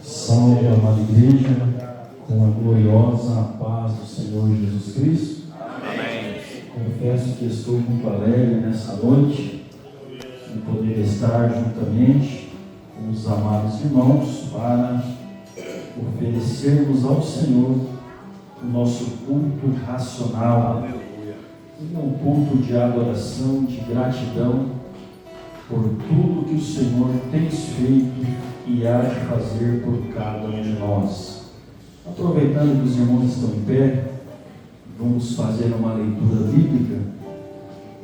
Salve, amada igreja, com a gloriosa paz do Senhor Jesus Cristo. Amém. Confesso que estou muito alegre nessa noite de poder estar juntamente com os amados irmãos para oferecermos ao Senhor o nosso culto racional, um culto de adoração, de gratidão por tudo que o Senhor tem feito e há de fazer por cada um de nós. Aproveitando que os irmãos estão em pé, vamos fazer uma leitura bíblica.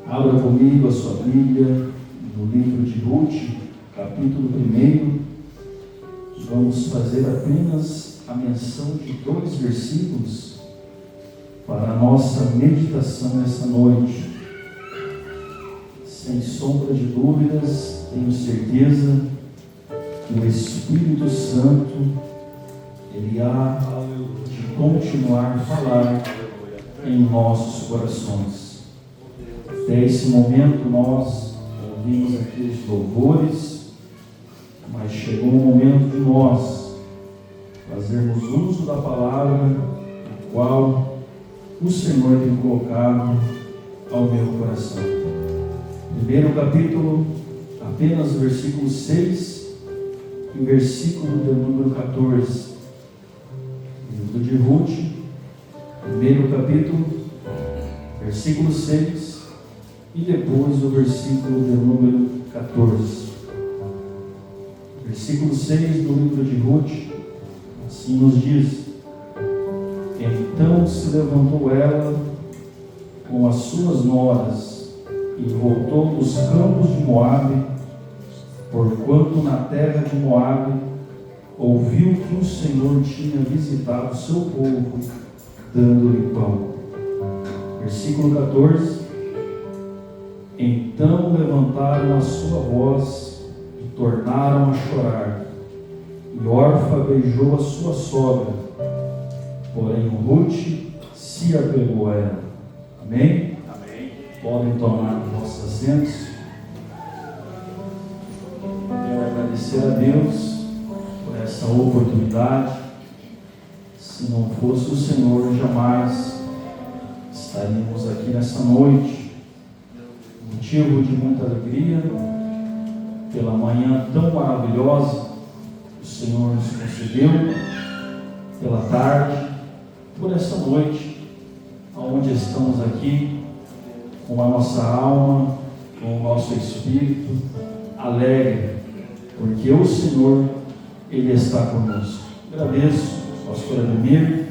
Abra comigo a sua Bíblia no livro de Ruth, capítulo 1. Vamos fazer apenas a menção de 2 versículos para a nossa meditação nessa noite. Sem sombra de dúvidas, tenho certeza que o Espírito Santo, Ele há de continuar a falar em nossos corações. Até esse momento nós ouvimos aqui os louvores, mas chegou o momento de nós fazermos uso da palavra, a qual o Senhor tem colocado ao meu coração. Primeiro capítulo, apenas o versículo 6 e o versículo de número 14. Livro de Ruth, primeiro capítulo, versículo 6 e depois o versículo de número 14. Versículo 6 do livro de Ruth, assim nos diz: Então se levantou ela com as suas noras e voltou dos campos de Moabe, porquanto na terra de Moabe ouviu que o Senhor tinha visitado o seu povo, dando-lhe pão. Versículo 14: Então levantaram a sua voz e tornaram a chorar, e Orfa beijou a sua sogra, porém Ruth se apegou a ela. Amém? Podem tomar os vossos assentos. Quero agradecer a Deus por essa oportunidade. Se não fosse o Senhor, jamais estaríamos aqui nessa noite. Motivo de muita alegria pela manhã tão maravilhosa que o Senhor nos concedeu, pela tarde, por essa noite, onde estamos aqui com a nossa alma, com o nosso espírito alegre, porque o Senhor, Ele está conosco. Agradeço ao pastor Ademir,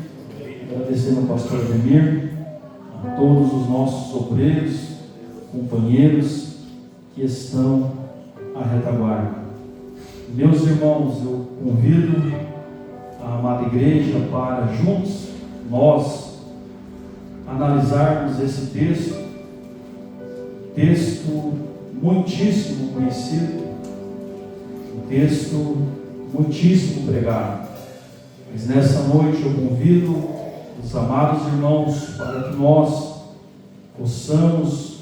agradecendo ao pastor Ademir, a todos os nossos obreiros, companheiros que estão à retaguarda. Meus irmãos, eu convido a amada igreja para juntos nós analisarmos esse texto muitíssimo conhecido, um texto muitíssimo pregado. Mas nessa noite eu convido os amados irmãos para que nós possamos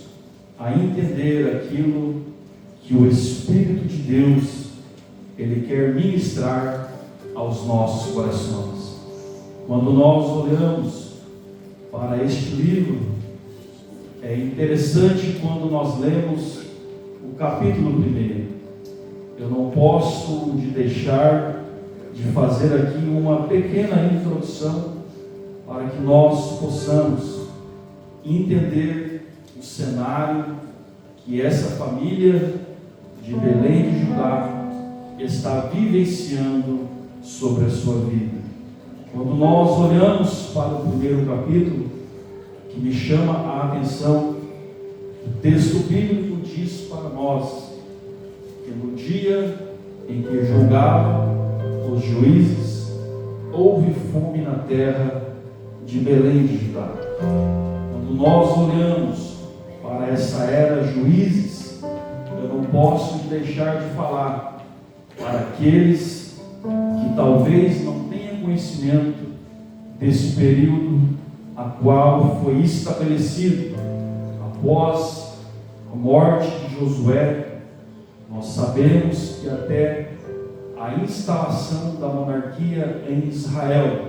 a entender aquilo que o Espírito de Deus Ele quer ministrar aos nossos corações. Quando nós olhamos para este livro, é interessante quando nós lemos o capítulo 1. Eu não posso deixar de fazer aqui uma pequena introdução para que nós possamos entender o cenário que essa família de Belém de Judá está vivenciando sobre a sua vida. Quando nós olhamos para o primeiro capítulo, que me chama a atenção, o texto bíblico diz para nós que no dia em que julgavam os juízes, houve fome na terra de Belém de Judá. Quando nós olhamos para essa era juízes, eu não posso deixar de falar para aqueles que talvez não tenham conhecimento desse período a qual foi estabelecido após a morte de Josué. Nós sabemos que até a instalação da monarquia em Israel.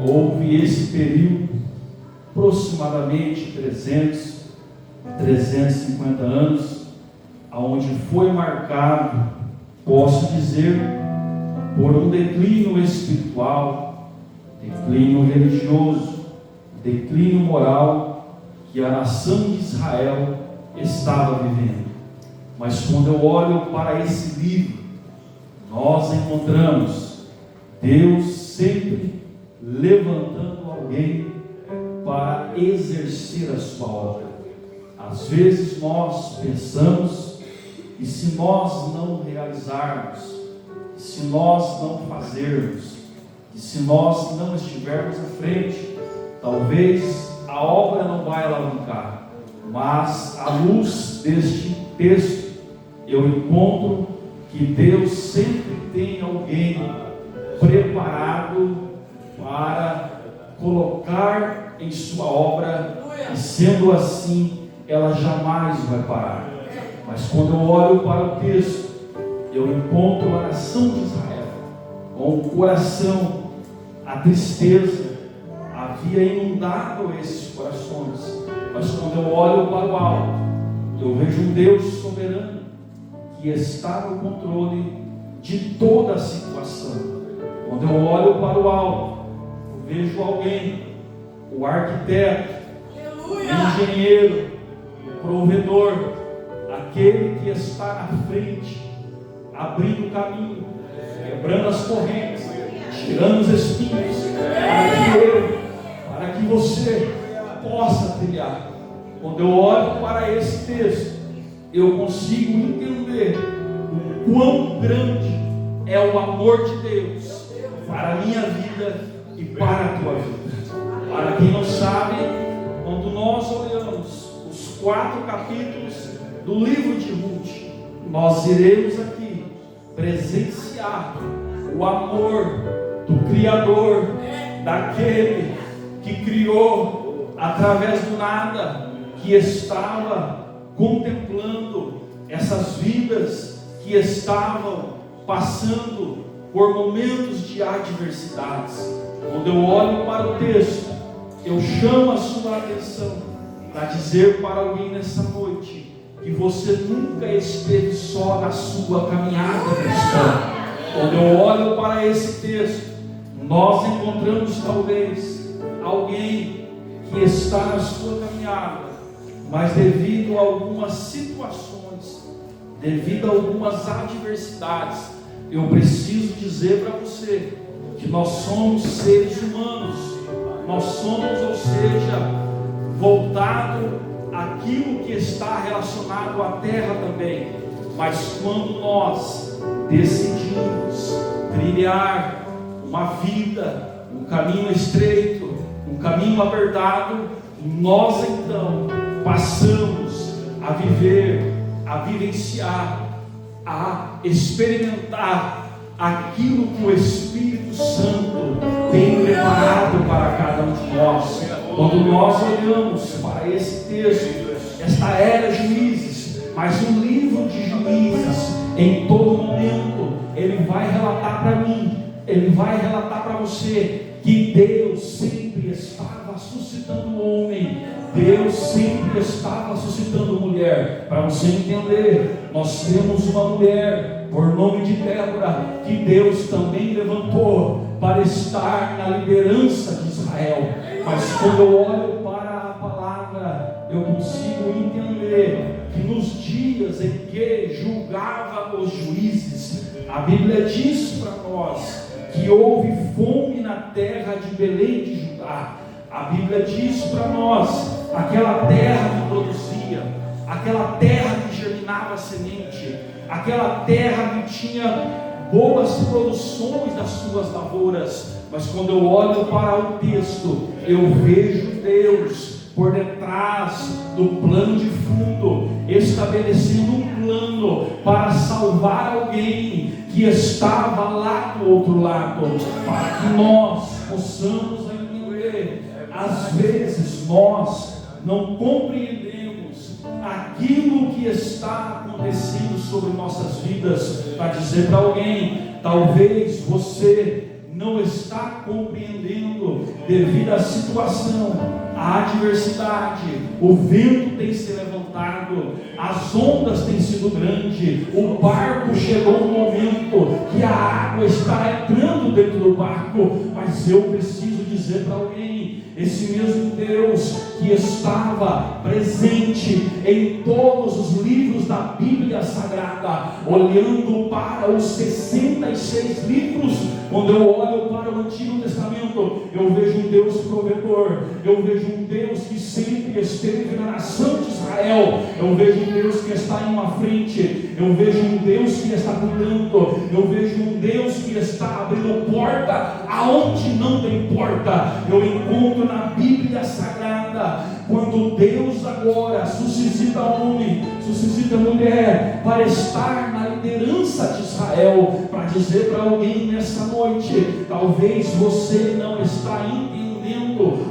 Houve esse período, aproximadamente 350 anos, onde foi marcado, posso dizer, por um declínio espiritual, declínio religioso, declínio moral que a nação de Israel estava vivendo. Mas quando eu olho para esse livro, nós encontramos Deus sempre levantando alguém para exercer a sua obra. Às vezes nós pensamos que se nós não realizarmos, se nós não fazermos, e se nós não estivermos à frente, talvez a obra não vai alavancar. Mas à luz deste texto, eu encontro que Deus sempre tem alguém preparado para colocar em sua obra, e sendo assim, ela jamais vai parar. Mas quando eu olho para o texto, eu encontro a nação de Israel com o coração, a tristeza havia inundado esses corações. Mas quando eu olho para o alto, eu vejo um Deus soberano que está no controle de toda a situação. Quando eu olho para o alto, eu vejo alguém, o arquiteto, o engenheiro, o provedor, aquele que está na frente, abrindo o caminho, quebrando as correntes, tirando os espinhos, para que você possa trilhar. Quando eu olho para esse texto, eu consigo entender o quão grande é o amor de Deus para a minha vida e para a tua vida. Para quem não sabe, quando nós olhamos os 4 capítulos do livro de Ruth, nós iremos aqui presenciar o amor do Criador, daquele que criou através do nada, que estava contemplando essas vidas que estavam passando por momentos de adversidades. Quando eu olho para o texto, eu chamo a sua atenção para dizer para alguém nessa noite que você nunca esteve só na sua caminhada cristã. Quando eu olho para esse texto, nós encontramos talvez alguém que está na sua caminhada, mas devido a algumas situações, devido a algumas adversidades, eu preciso dizer para você que nós somos seres humanos, nós somos, ou seja, voltado àquilo que está relacionado à terra também. Mas quando nós decidimos trilhar uma vida, um caminho estreito, um caminho apertado, nós então passamos a viver, a vivenciar, a experimentar aquilo que o Espírito Santo tem preparado para cada um de nós. Quando nós olhamos para esse texto, esta era Juízes, mas um livro de Juízes, em todo momento, ele vai relatar para mim, ele vai relatar para você, que Deus sempre estava suscitando homem, Deus sempre estava suscitando mulher. Para você entender, nós temos uma mulher, por nome de Débora, que Deus também levantou para estar na liderança de Israel. Mas quando eu olho para a palavra, eu consigo entender que nos dias em que julgava os juízes, a Bíblia diz para nós que houve fome na terra de Belém de Judá. A Bíblia diz para nós, aquela terra que produzia, aquela terra que germinava semente, aquela terra que tinha boas produções das suas lavouras. Mas quando eu olho para o texto, eu vejo Deus por detrás do plano de fundo, estabelecendo um plano para salvar alguém que estava lá do outro lado, para que nós possamos entender. Às vezes nós não compreendemos aquilo que está acontecendo sobre nossas vidas, para dizer para alguém, Talvez você não está compreendendo devido à situação, à adversidade. O vento tem se levantado, as ondas têm sido grandes, o barco chegou um momento que a água está entrando dentro do barco, mas eu preciso dizer para alguém: esse mesmo Deus que estava presente em todos os livros da Bíblia Sagrada, olhando para os 66 livros, quando eu olho para o Antigo Testamento, eu vejo um Deus provedor, eu vejo um Deus que sempre esteve na nação de Israel, eu vejo um Deus que está em uma frente, eu vejo um Deus que está cuidando, eu vejo um Deus que está abrindo porta aonde não tem porta. Eu encontro na Bíblia Sagrada, quando Deus agora suscita homem, suscita mulher, para estar na liderança de Israel, para dizer para alguém nessa noite: talvez você não está entendendo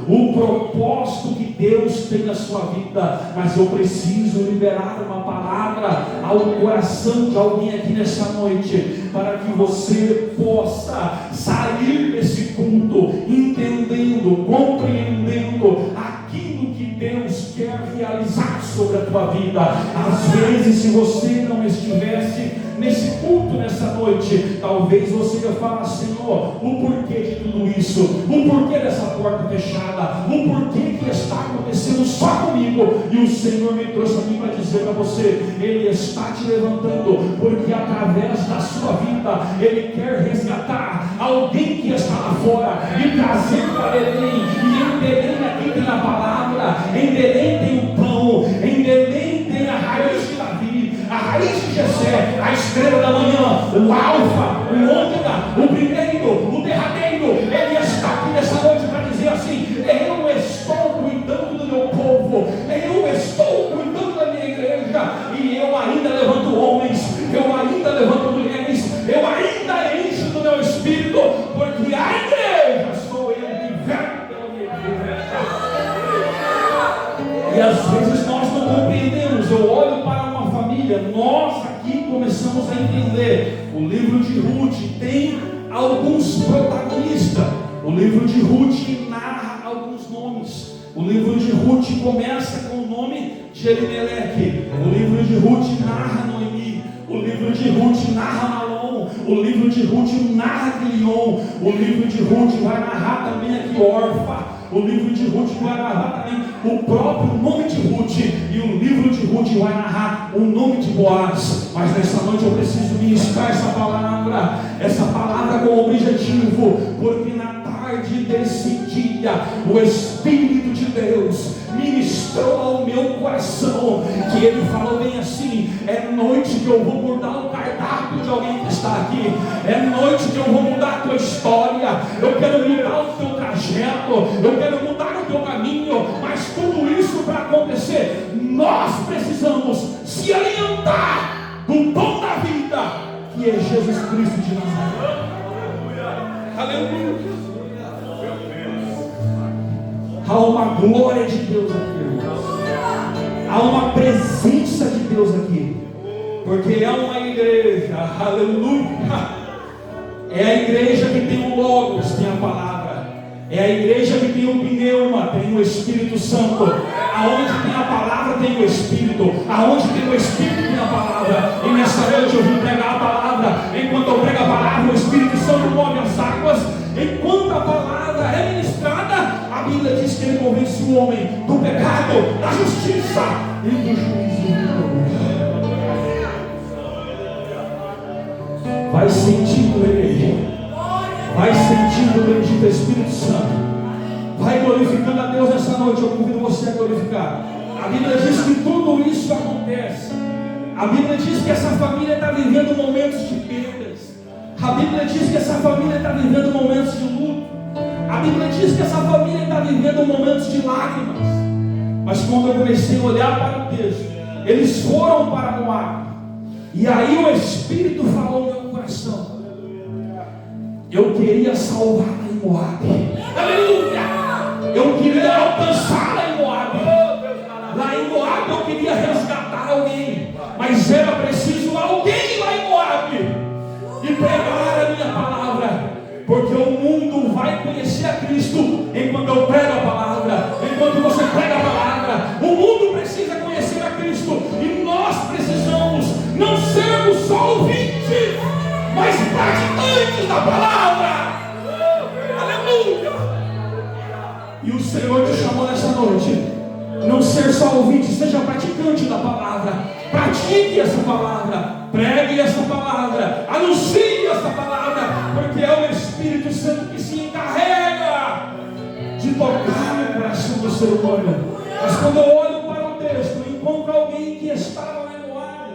o propósito que Deus tem na sua vida, mas eu preciso liberar uma palavra ao coração de alguém aqui nessa noite, para que você possa sair desse culto entendendo, compreendendo aquilo que Deus quer realizar sobre a tua vida. Às vezes, se você não estivesse nesse culto nessa noite, talvez você ia falar: Senhor, o porquê de tudo isso, o porquê dessa porta fechada, o porquê que está acontecendo só comigo. E o Senhor me trouxe aqui para dizer para você: Ele está te levantando, porque através da sua vida Ele quer resgatar alguém que está lá fora e trazer para Belém. E em Belém aqui tem a palavra, em Belém tem o pão, em Belém tem a raiz de Davi, a raiz de Jessé, a estrela da manhã, o alfa, o ômega, o primeiro, o derradeiro. Ele está aqui nessa noite para dizer assim: eu estou cuidando do meu povo, eu estou cuidando da minha igreja, e eu ainda levanto homens, eu ainda levanto mulheres, eu ainda encho do meu espírito, porque a igreja sou eu que verbo pela minha igreja. E às vezes nós não compreendemos. Eu olho para uma família, nós aqui começamos a entender. O livro de Ruth tem alguns protagonistas. O livro de Ruth narra alguns nomes. O livro de Ruth começa com o nome de Elimeleque. O livro de Ruth narra Noemi. O livro de Ruth narra Malom. O livro de Ruth narra Quilion. O livro de Ruth vai narrar também aqui Orfa. O livro de Ruth vai narrar também o próprio nome de Ruth. E o livro de Ruth vai narrar o nome de Boaz. Mas nessa noite eu preciso ministrar essa palavra com objetivo, porque na tarde desse dia o Espírito de Deus ministrou ao meu coração, que Ele falou bem assim: é noite que eu vou mudar o cardápio de alguém que está aqui, é noite que eu vou mudar a tua história, eu quero mudar o teu trajeto, eu quero mudar o teu caminho. Mas tudo isso para acontecer, nós precisamos se alimentar do pão da vida, que é Jesus Cristo de Nazaré. Aleluia. Há uma glória de Deus aqui, irmãos. Há uma presença de Deus aqui, porque é uma igreja, aleluia. É a igreja que tem o Logos, tem a palavra. É a igreja que tem o pneuma, tem o Espírito Santo. Aonde tem a palavra tem o Espírito. Aonde tem o Espírito tem a palavra. E nessa noite eu vim pregar a palavra. Enquanto eu prego a palavra, o Espírito Santo move as águas. Enquanto a palavra é ministrada, a Bíblia diz que Ele convence o homem do pecado, da justiça e do juízo. Vai sentindo Ele. Vai sentindo o bendito Espírito Santo. Vai glorificando a Deus nessa noite. Eu convido você a glorificar. A Bíblia diz que tudo isso acontece. A Bíblia diz que essa família está vivendo momentos de perdas. A Bíblia diz que essa família está vivendo momentos de luto. A Bíblia diz que essa família está vivendo momentos de lágrimas. Mas quando eu comecei a olhar para o texto, eles foram para Moab. E aí o Espírito falou no meu coração: eu queria salvar lá em Moab. Aleluia! Eu queria alcançar lá em Moab. Lá em Moab eu queria resgatar alguém. Mas era preciso alguém lá em Moab e pregar a conhecer a Cristo enquanto eu prego a palavra, enquanto você prega a palavra. O mundo precisa conhecer a Cristo e nós precisamos não sermos só ouvintes, mas praticantes da palavra. Aleluia! E o Senhor te chamou nessa noite, não ser só ouvinte, seja praticante da palavra. Pratique essa palavra, pregue essa palavra, anuncie essa palavra, porque é o Espírito Santo que se encarrega de tocar no coração do ser humano. Mas quando eu olho para o texto, encontro alguém que estava lá no ar.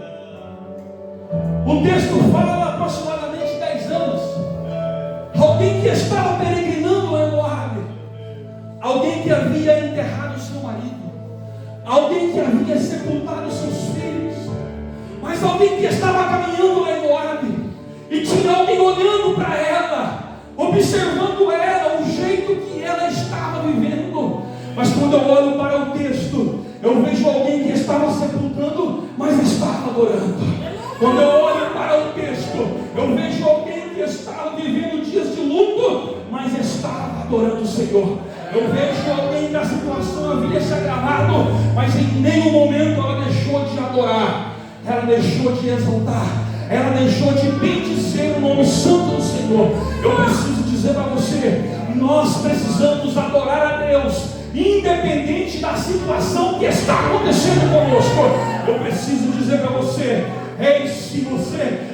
O texto fala aproximadamente 10 anos. Alguém que estava peregrinando lá no ar. Alguém que havia enterrado seu marido. Alguém que havia sepultado seus filhos. Mas alguém que estava caminhando lá em Moabe. E tinha alguém olhando para ela, observando ela, o jeito que ela estava vivendo. Mas quando eu olho para o texto, eu vejo alguém que estava sepultando, mas estava adorando. Quando eu olho para o texto, eu vejo alguém que estava vivendo dias de luto, mas estava adorando o Senhor. Eu vejo alguém que a situação havia se agravado, mas em nenhum momento ela deixou de adorar, ela deixou de exaltar, ela deixou de bendizer o nome santo do Senhor. Eu preciso dizer para você, nós precisamos adorar a Deus, independente da situação que está acontecendo conosco. Eu preciso dizer para você,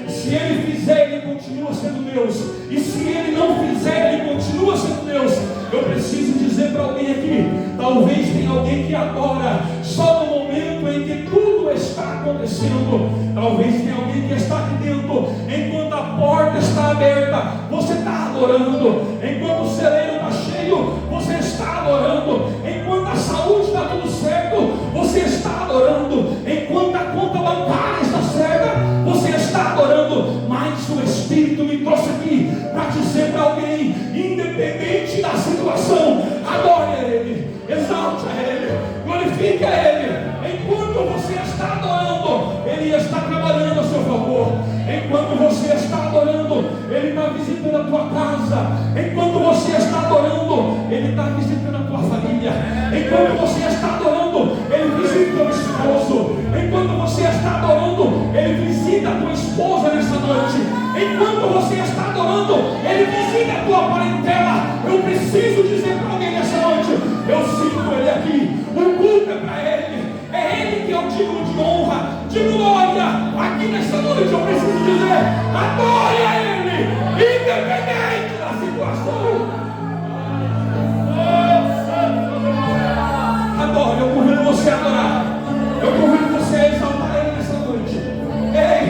se Ele fizer, Ele continua sendo Deus, e se Ele não fizer, Ele continua sendo Deus. Eu preciso dizer para alguém aqui, talvez tenha alguém que adora só no momento em que tudo está acontecendo. Talvez tenha alguém que está aqui dentro, enquanto a porta está aberta, você está adorando. Enquanto o celeiro está cheio, você está adorando. Enquanto a saúde está tudo certo, você está adorando. Enquanto a conta bancária está certa, você está adorando. Mas o Espírito me trouxe aqui para dizer para alguém, independente da situação, adore a Ele, exalte a Ele, glorifique a Ele. Enquanto você está adorando, Ele está trabalhando a seu favor. Enquanto você está adorando, Ele está visitando a tua casa. Enquanto você está adorando, Ele está visitando a tua família. Enquanto você está adorando, Ele visita o teu esposo. Enquanto você está adorando, Ele visita a tua esposa nessa noite. Enquanto você está adorando, Ele visita a tua parentela. Eu preciso dizer para alguém nessa noite, eu sinto Ele aqui. O culto é para Ele. É Ele que é o digno de honra, de glória. Aqui nessa noite eu preciso dizer, adore a Ele, independente da situação. Adore, eu convido você a adorar. Eu convido você a exaltar Ele nessa noite. Ei,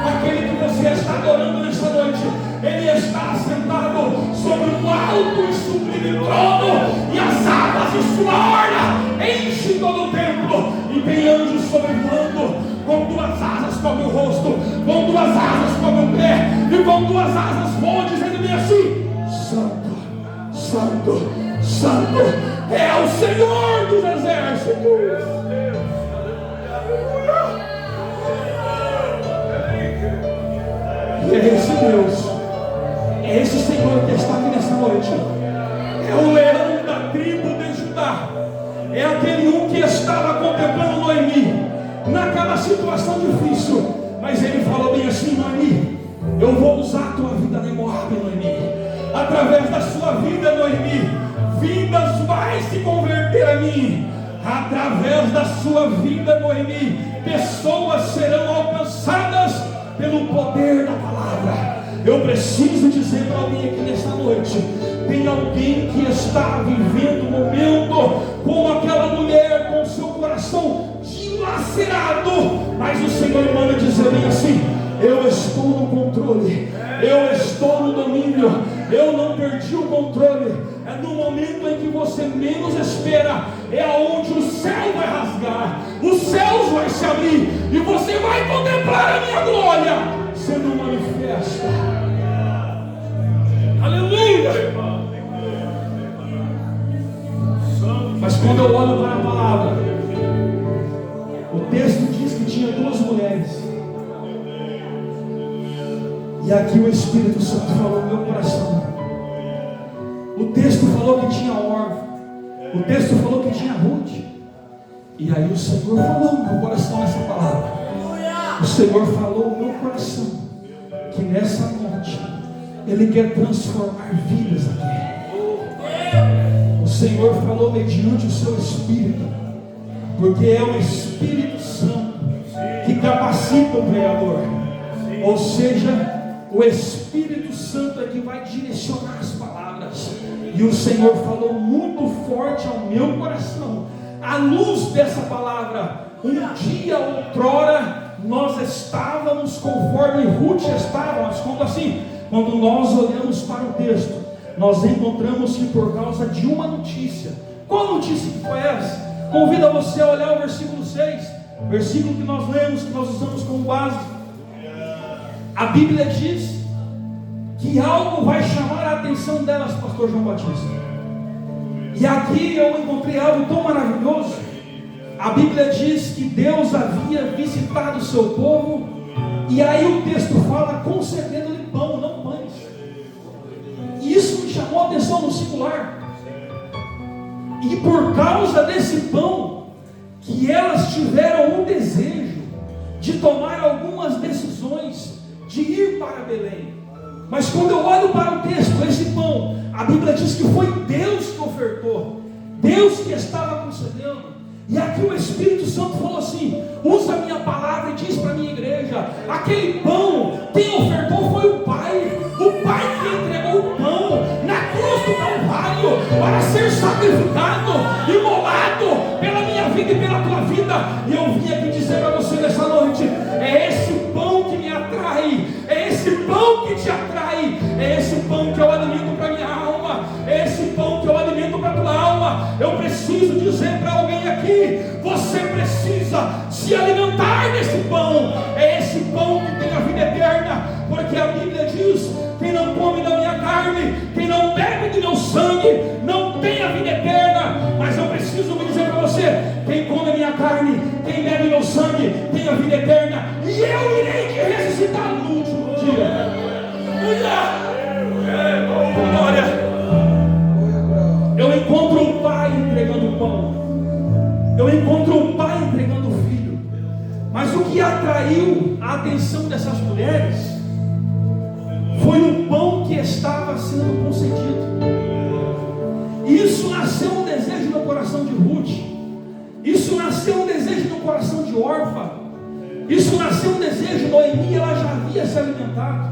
aquele que você está adorando nessa noite, Ele está sentado sobre um alto e sublime trono, e as abas de sua orla enchem todo o templo. E tem anjos sobrevoando, com duas asas cobre o rosto, com duas asas cobre o pé, e com duas asas voam, dizendo-me assim: Santo, Santo, Santo é o Senhor dos exércitos. E é esse Deus, é esse Senhor que está aqui nessa noite. É o leão da tribo de Judá. É aquele um que estava contemplando Noemi naquela situação difícil, mas ele falou bem assim: Noemi, eu vou usar a tua vida em Moabe, Noemi. Através da sua vida, Noemi, vidas vai se converter a mim. Através da sua vida, Noemi, pessoas serão alcançadas pelo poder da palavra. Eu preciso dizer para alguém aqui nesta noite, tem alguém que está vivendo um momento como aquela mulher com seu coração dilacerado, mas o Senhor manda dizer bem assim: eu estou no controle, eu estou no domínio, eu não perdi o controle. É no momento em que você menos espera, é aonde o céu vai rasgar, os céus vão se abrir, e você vai contemplar a minha glória sendo manifesta. Aleluia! Mas quando eu olho para a palavra, o texto diz que tinha duas mulheres. E aqui o Espírito Santo falou no meu coração. O falou que tinha órfão, o texto falou que tinha Ruth. E aí o Senhor falou no meu coração essa palavra. O Senhor falou no meu coração que nessa noite Ele quer transformar vidas aqui. O Senhor falou mediante o seu Espírito, porque é o Espírito Santo que capacita o pregador. Ou seja, o Espírito Santo é que vai direcionar as palavras. E o Senhor falou muito forte ao meu coração, à luz dessa palavra. Um dia, outrora, nós estávamos conforme Ruth estava. Mas como assim? Quando nós olhamos para o texto, nós encontramos que por causa de uma notícia. Qual notícia que foi essa? Convido você a olhar o versículo 6, versículo que nós lemos, que nós usamos como base. A Bíblia diz que algo vai chamar a atenção delas, pastor João Batista. E aqui eu encontrei algo tão maravilhoso. A Bíblia diz que Deus havia visitado o seu povo, e aí o texto fala concedendo-lhe pão, não pães. E isso me chamou a atenção no singular. E por causa desse pão, que elas tiveram o desejo de tomar algumas decisões, de ir para Belém. Mas quando eu olho para o texto, esse pão, a Bíblia diz que foi Deus que ofertou, Deus que estava concedendo. E aqui o Espírito Santo falou assim: usa a minha palavra e diz para a minha igreja: aquele pão, quem ofertou foi o Pai que entregou o pão na cruz do Calvário, para ser sacrificado, imolado pela minha vida e pela tua vida. E eu vim aqui dizer para você nessa noite: é esse pão que me atrai, é esse pão que te atrai, é esse pão que eu alimento para minha alma, é esse pão que eu alimento para tua alma. Eu preciso dizer para alguém aqui: você precisa se alimentar desse pão. É esse pão que tem a vida eterna, porque a Bíblia diz: quem não come da minha carne, quem não bebe do meu sangue, não tem a vida eterna. Mas eu preciso me dizer para você: quem come a minha carne, quem bebe do meu sangue, tem a vida eterna, e eu irei te ressuscitar no último dia. Glória! Eu encontro o Pai entregando o pão, eu encontro o Pai entregando o Filho. Mas o que atraiu a atenção dessas mulheres foi o pão que estava sendo concedido. Isso nasceu um desejo no coração de Ruth, isso nasceu um desejo no coração de Orfa, isso nasceu um desejo. Noemi, ela já havia se alimentado,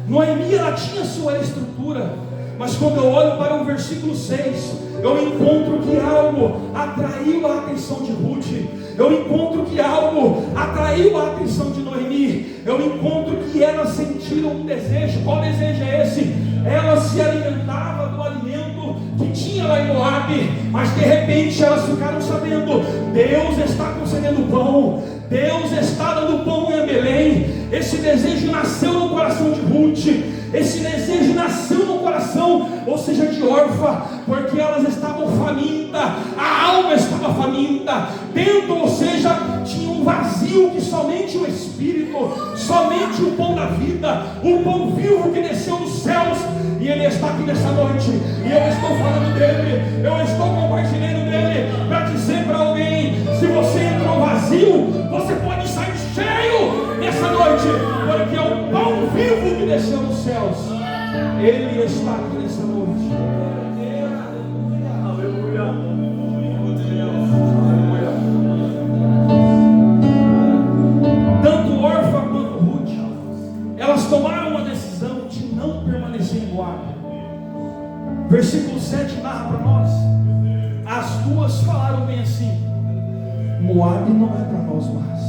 Noemi, ela tinha sua estrutura. Mas quando eu olho para o versículo 6, eu encontro que algo atraiu a atenção de Ruth, eu encontro que algo atraiu a atenção de Noemi, eu encontro que elas sentiram um desejo. Qual desejo é esse? Elas se alimentavam do alimento que tinha lá em Moabe, mas de repente elas ficaram sabendo: Deus está concedendo pão, Deus está dando pão em Belém. Esse desejo nasceu no coração de Ruth, esse desejo nasceu no coração, ou seja, de Orfa, porque elas estavam famintas, a alma estava faminta, dentro, ou seja, tinha um vazio que somente o Espírito, somente o pão da vida, o pão vivo que desceu dos céus, e Ele está aqui nessa noite, e eu estou falando dele, eu estou compartilhando dele, para dizer para alguém: se você entrou vazio, você pode sair cheio nessa noite, porque é o pão vivo que desceu dos céus, Ele está aqui nessa noite. Tanto Orfa quanto Ruth, elas tomaram uma decisão de não permanecer em Moabe. Versículo 7 narra para nós: as duas falaram bem assim: Moabe não é para nós mais,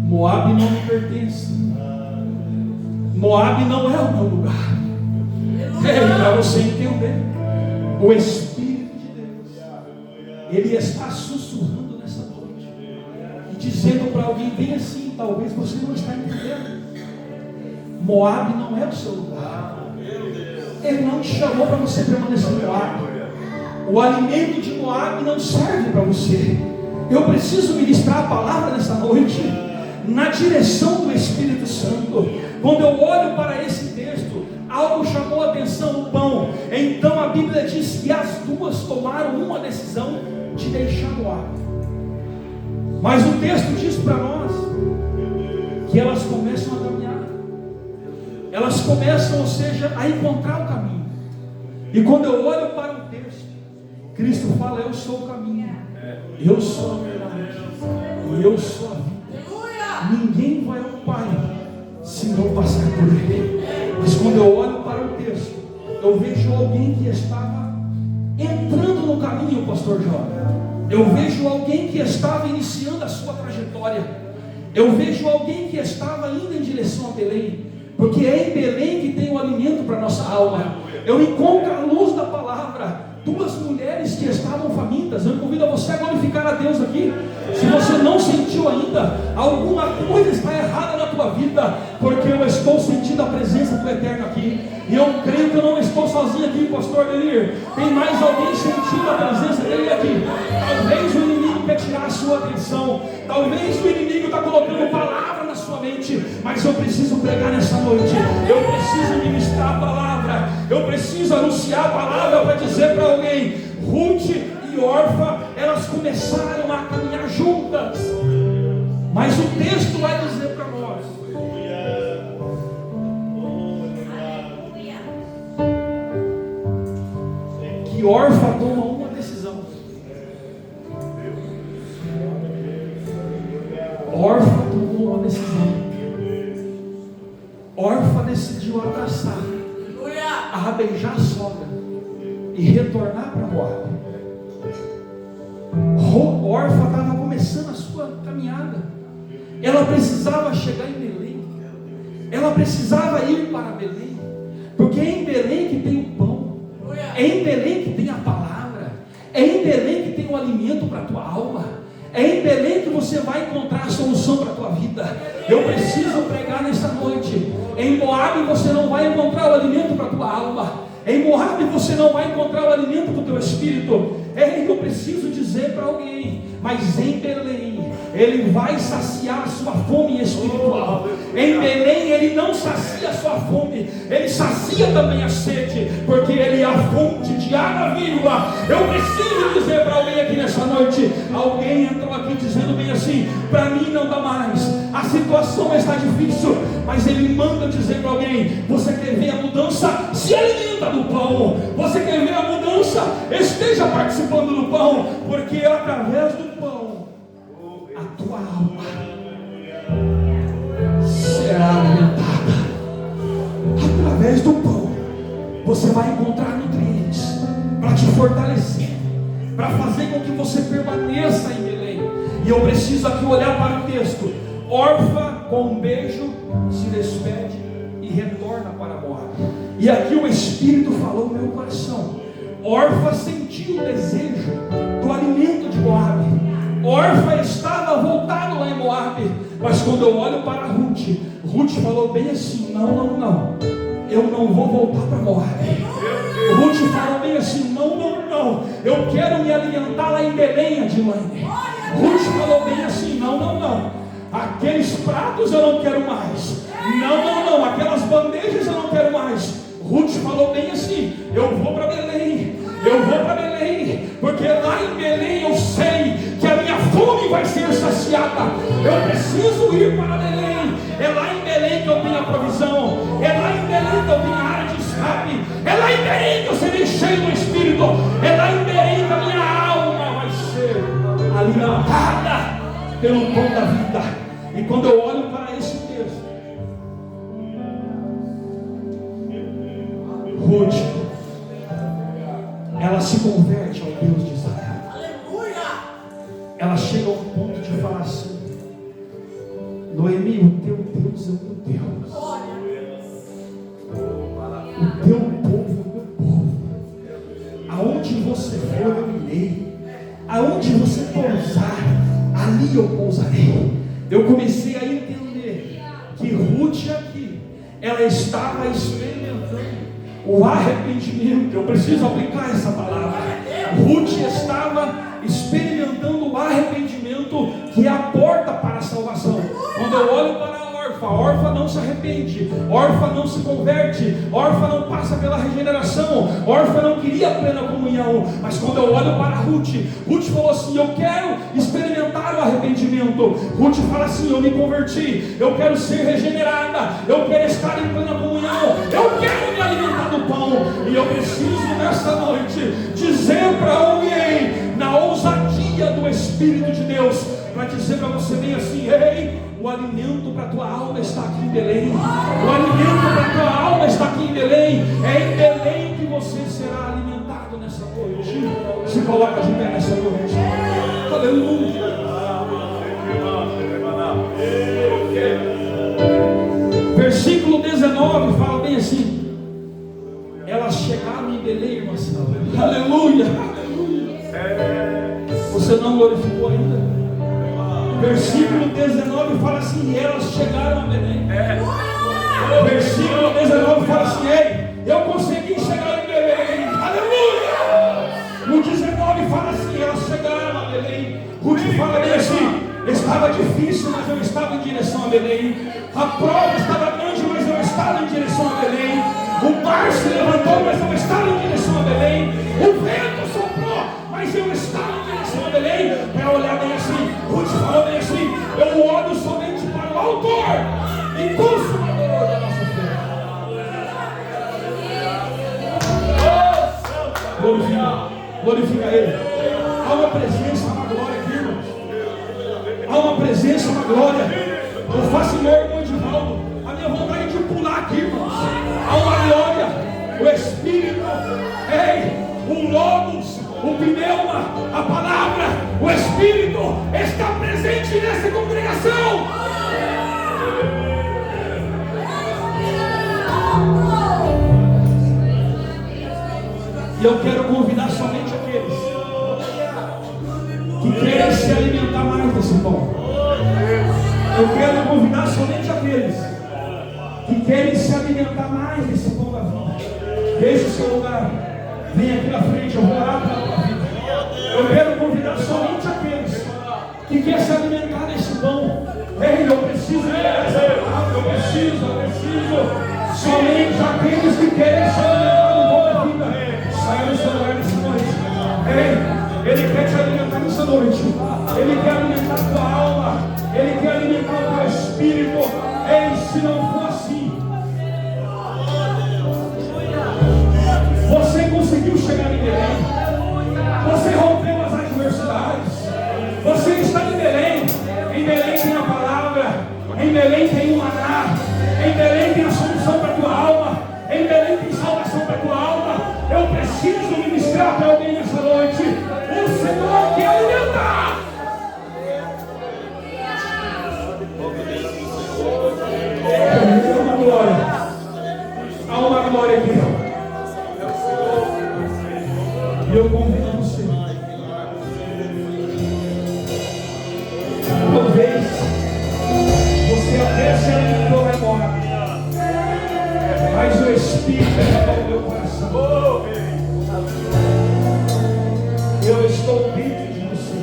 Moabe não me pertence, Moabe não é o meu lugar. Para você entender, o Espírito de Deus, Ele está sussurrando nessa noite e dizendo para alguém bem assim: talvez você não está entendendo, Moabe não é o seu lugar. Ele não te chamou para você permanecer em Moabe. O alimento de Moabe não serve para você. Eu preciso ministrar a palavra nessa noite na direção do Espírito Santo. Quando eu olho para esse texto, algo chamou a atenção, o pão. Então a Bíblia diz que as duas tomaram uma decisão de deixar Moabe. Mas o texto diz para nós que elas começam a caminhar, elas começam, ou seja, a encontrar o caminho. E quando eu olho para o texto, Cristo fala: eu sou o caminho, eu sou a verdade e eu sou a vida. Ninguém vai ao Pai se não passar por Ele. Mas quando eu olho para o texto, eu vejo alguém que estava entrando no caminho, pastor Jó. Eu vejo alguém que estava iniciando a sua trajetória. Eu vejo alguém que estava indo em direção a Belém, porque é em Belém que tem o alimento para a nossa alma. Eu encontro a luz da palavra, duas mulheres que estavam famintas. Eu convido você a glorificar a Deus aqui. Se você não sentiu ainda, alguma coisa está errada na tua vida, porque eu estou sentindo a presença do Eterno aqui, e eu creio que eu não estou sozinho aqui, pastor Delir. Tem mais alguém sentindo a presença dele aqui. Talvez o inimigo quer tirar a sua atenção, talvez o inimigo está colocando palavra na sua mente, mas eu preciso pregar nessa noite, eu preciso ministrar a palavra, eu preciso anunciar a palavra para dizer para alguém: Ruth e Orfa, elas começaram a caminhar juntas. Mas o texto vai dizer para nós que Orfa toma uma decisão. Orfa tomou uma decisão. Orfa decidiu abraçar, a beijar a sogra e retornar para Moabe. Orfa estava começando a sua caminhada. Ela precisava chegar em Belém. Ela precisava ir para Belém, porque é em Belém que tem o pão, é em Belém que tem a palavra, é em Belém que tem o alimento para a tua alma, é em Belém que você vai encontrar a solução para a tua vida. Eu preciso pregar nessa noite: em Moabe você não vai encontrar o alimento para a tua alma, em Moabe você não vai encontrar o alimento para o teu espírito. Eu preciso dizer para alguém: mas em Belém Ele vai saciar a sua fome espiritual. Em Belém Ele não sacia a sua fome, Ele sacia também a sede, porque Ele é a fonte de água viva. Eu preciso dizer para alguém aqui nessa noite: alguém entrou aqui dizendo bem assim: para mim não dá mais, a situação está difícil, mas Ele manda dizer para alguém: você quer ver a mudança? Se alimenta do pão. Você quer ver a mudança? Esteja participando do pão, porque através do pão a tua alma será alimentada. Através do pão você vai encontrar nutrientes para te fortalecer, para fazer com que você permaneça em Belém. E eu preciso aqui olhar para o texto. Orfa, com um beijo, se despede e retorna para Moabe. E aqui o Espírito falou no meu coração: Orfa sentiu o desejo do alimento de Moabe. Orfa estava voltado lá em Moabe. Mas quando eu olho para Ruth, Ruth falou bem assim: não, eu não vou voltar para Moabe. Ruth falou bem assim: não, eu quero me alimentar lá em Belém, Adilane. Ruth falou bem assim: não, aqueles pratos eu não quero mais. Não, aquelas bandejas eu não quero mais. Ruth falou bem assim: eu vou para Belém, porque lá em Belém eu sei que a minha fome vai ser saciada. Eu preciso ir para Belém. É lá em Belém que eu tenho a provisão, é lá em Belém que eu tenho a área de escape, é lá em Belém que eu serei cheio do Espírito, é lá em Belém que a minha alma vai ser alimentada pelo pão da vida. E quando eu olho para esse texto, Ruth, ela se converte ao Deus de Israel. Aleluia! Ela chega ao ponto de falar assim: Noemi, o teu Deus é o meu Deus, o teu povo é o meu povo. Aonde você for eu irei, aonde você pousar, ali eu pousarei. Eu comecei a entender que Ruth aqui, ela estava experimentando o arrependimento. Eu preciso aplicar essa palavra. Ruth estava experimentando o arrependimento, que é a porta para a salvação. Quando eu olho para a Orfa, órfã não se arrepende, órfã não se converte, órfã não passa pela regeneração, órfã não queria plena comunhão. Mas quando eu olho para Ruth, Ruth falou assim: eu quero experimentar o arrependimento. Ruth fala assim: eu me converti, eu quero ser regenerada, eu quero estar em plena comunhão, eu quero me alimentar do pão. E eu preciso nesta noite dizer para alguém, na ousadia do Espírito de Deus, para dizer para você bem assim: ei, o alimento para a tua alma está aqui em Belém. O alimento para a tua alma está aqui em Belém. É em Belém que você será alimentado nessa noite. Se coloca de pé nessa noite. Aleluia. Versículo 19 fala bem assim: elas chegaram em Belém, irmãs. Aleluia. Você não glorificou ainda? Versículo 19 fala assim: elas chegaram a Belém. Versículo 19 fala assim: ei, eu consegui chegar em Belém. Aleluia. No 19 fala assim: elas chegaram a Belém. Ruth fala bem assim: estava difícil, mas eu estava em direção a Belém. A prova estava grande, mas eu estava em direção a Belém. O mar se levantou, mas eu estava em direção a Belém. O vento soprou, mas eu estava em direção a Belém. Para olhar bem assim, Ruth falou bem assim: eu olho somente para o autor e consumador da nossa fé. Glorifica Ele. Há uma presença, uma glória aqui, irmãos. Há uma presença, uma glória. Eu faço meu irmão Edivaldo, a minha vontade de pular aqui, irmãos. Há uma glória. O Espírito, ei, o Logos, o pneuma, a palavra, o Espírito está presente nessa congregação. E eu quero convidar somente aqueles que querem se alimentar mais desse pão. Eu quero convidar somente aqueles que querem se alimentar mais desse pão da vida. Deixe o seu lugar, vem aqui na frente, eu vou orar pela tua vida. Eu quero convidar somente aqueles que querem se alimentar desse pão. Ei, eu preciso dessa palavra, eu preciso. Somente aqueles que querem se alimentar do pão da vida. Saia do seu lugar nessa noite. Ei, Ele quer te alimentar nessa noite. Ele quer alimentar a tua alma. Ele quer alimentar o teu espírito. Ei, se não for assim, você conseguiu chegar em Belém. Você rompeu as adversidades. Você está em Belém. Em Belém tem a palavra. Em Belém tem o maná. Em Belém tem a solução para a tua alma. Em Belém tem salvação para a tua alma. Eu preciso ministrar para alguém nessa noite. O Senhor quer alimentar. Há uma glória. Há uma glória aqui. E eu convido você. Talvez você até se alimentou lá embora, mas o Espírito é o meu coração. Eu estou dentro de você.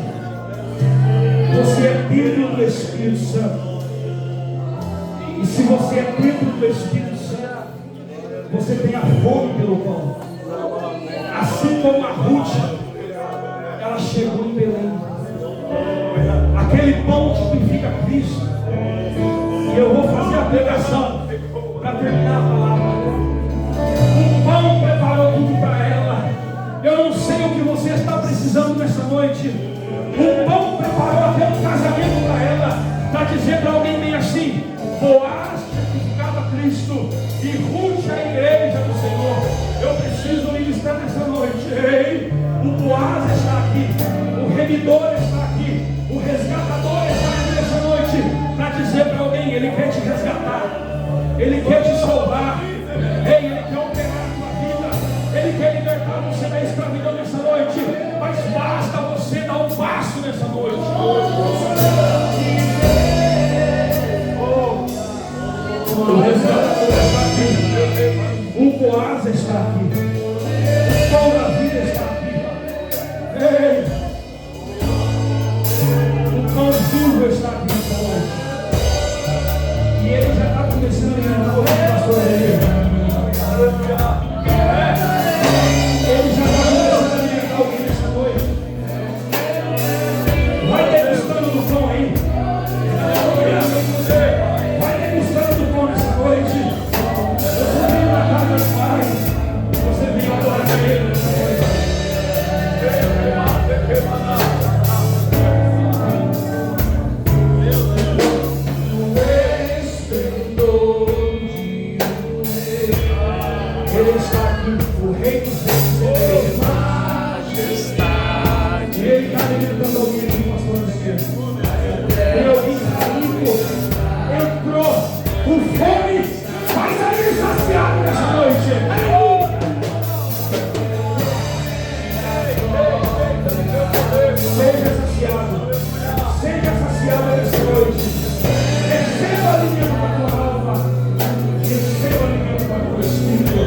Você é dentro do Espírito Santo. E se você é dentro do Espírito Santo, você tem a fome pelo pão. Assim como a Ruth, ela chegou em Belém. Aquele pão tipifica Cristo. E eu vou fazer a pregação para terminar a palavra. O pão preparou tudo para ela. Eu não sei o que você está precisando nessa noite. O pão preparou até um casamento para ela, para dizer para alguém bem assim: Boaz tipificava Cristo e Ruth a igreja do Senhor. Eu preciso ministrar nessa noite. Ei, o Boaz está aqui, o remidor está aqui, o resgatador está aqui nessa noite, para dizer para alguém: Ele quer te resgatar, Ele quer te salvar. Ei, Ele quer operar a tua vida, Ele quer libertar você da escravidão nessa noite. Mas basta você dar um passo nessa noite. O resgatador está aqui, o Boaz está aqui, o pão da vida está aqui. Ei, o pão vivo está aqui nessa noite. E Ele pastor aí. Ele já está começando a alimentar alguém nessa noite. Vai degustando do pão aí. Vai degustando do pão nessa noite. Você veio na casa dos pais. Você veio adorar a Ele nessa noite. Ele está aqui, o Rei dos Reis, majestade. Ele está alimentando alguém aqui, pastor esquerdo. Tem alguém rico, entrou, com fome, vai sair saciado nessa noite. Seja saciado nessa noite. Receba alimento para a tua alma. Receba alimento para o teu espírito.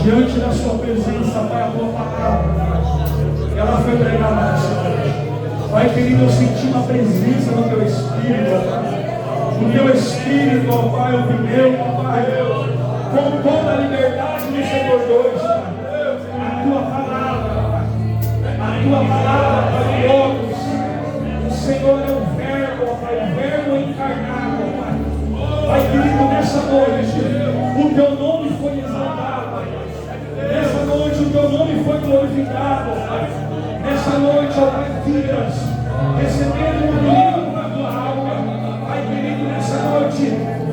Diante da sua presença, Pai, a tua palavra, ela foi pregada. Pai querido, eu senti uma presença no teu espírito, ó Pai. O teu espírito, ó Pai, o meu, ó Pai, com toda a liberdade do Senhor dois, Pai. A tua palavra, Pai, Logos. O Senhor é o Verbo, ó Pai, o Verbo encarnado, ó Pai. Pai querido, nessa noite, o teu nome foi exaltado, Pai. Nessa noite o teu nome foi glorificado, Pai. Nessa noite, ó Pai, vidas recebendo um alimento na tua alma. Pai querido, nessa noite,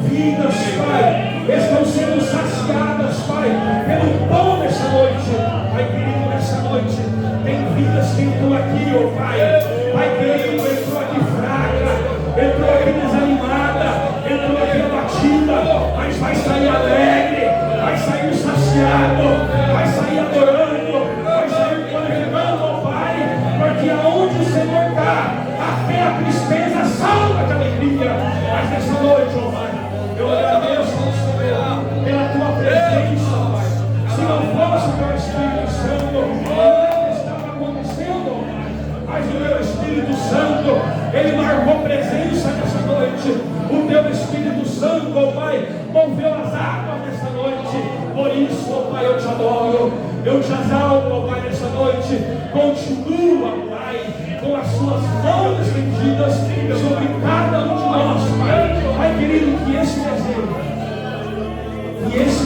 vidas, Pai, estão sendo saciadas, Pai, pelo pão nessa noite. Pai querido, nessa noite, tem vidas que entrou aqui, ó Pai. Pai querido, entrou aqui fraca, entrou aqui desanimada, entrou aqui abatida, mas vai sair alegre, vai sair saciado, vai sair adorando, vai sair glorificando, ó Pai, porque aonde o Senhor está, até a tristeza salva de alegria. Mas nessa noite, ó Pai, eu agradeço ao Senhor pela tua presença, Pai. Se não fosse o teu Espírito Santo, nada estava acontecendo, ó Pai. Mas o teu Espírito Santo, ele marcou presença nessa noite. O teu Espírito Santo, ó Pai, moveu as águas nessa noite. Por isso, ó Pai, eu te adoro, eu te exalto, ó Pai, nessa noite. Continua, Pai, vidas, sobre cada um de nós, Pai. Pai querido, que esse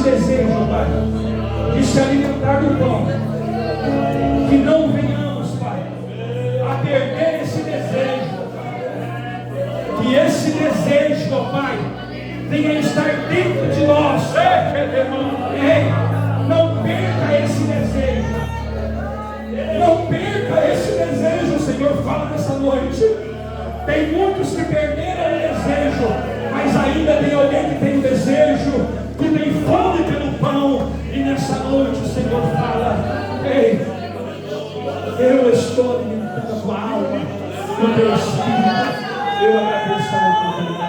desejo, Pai, de se alimentar do pão, que não venhamos, Pai, a perder esse desejo, que esse desejo, ó Pai, venha estar dentro de nós. Ei, não perca esse desejo, não perca esse desejo. O Senhor fala nessa noite. Tem muitos que perderam o desejo, mas ainda tem alguém que tem o desejo, que tem fome pelo pão. E nessa noite o Senhor fala: ei, eu estou alimentando a tua alma, o teu espírito. Eu agradeço a tua vida.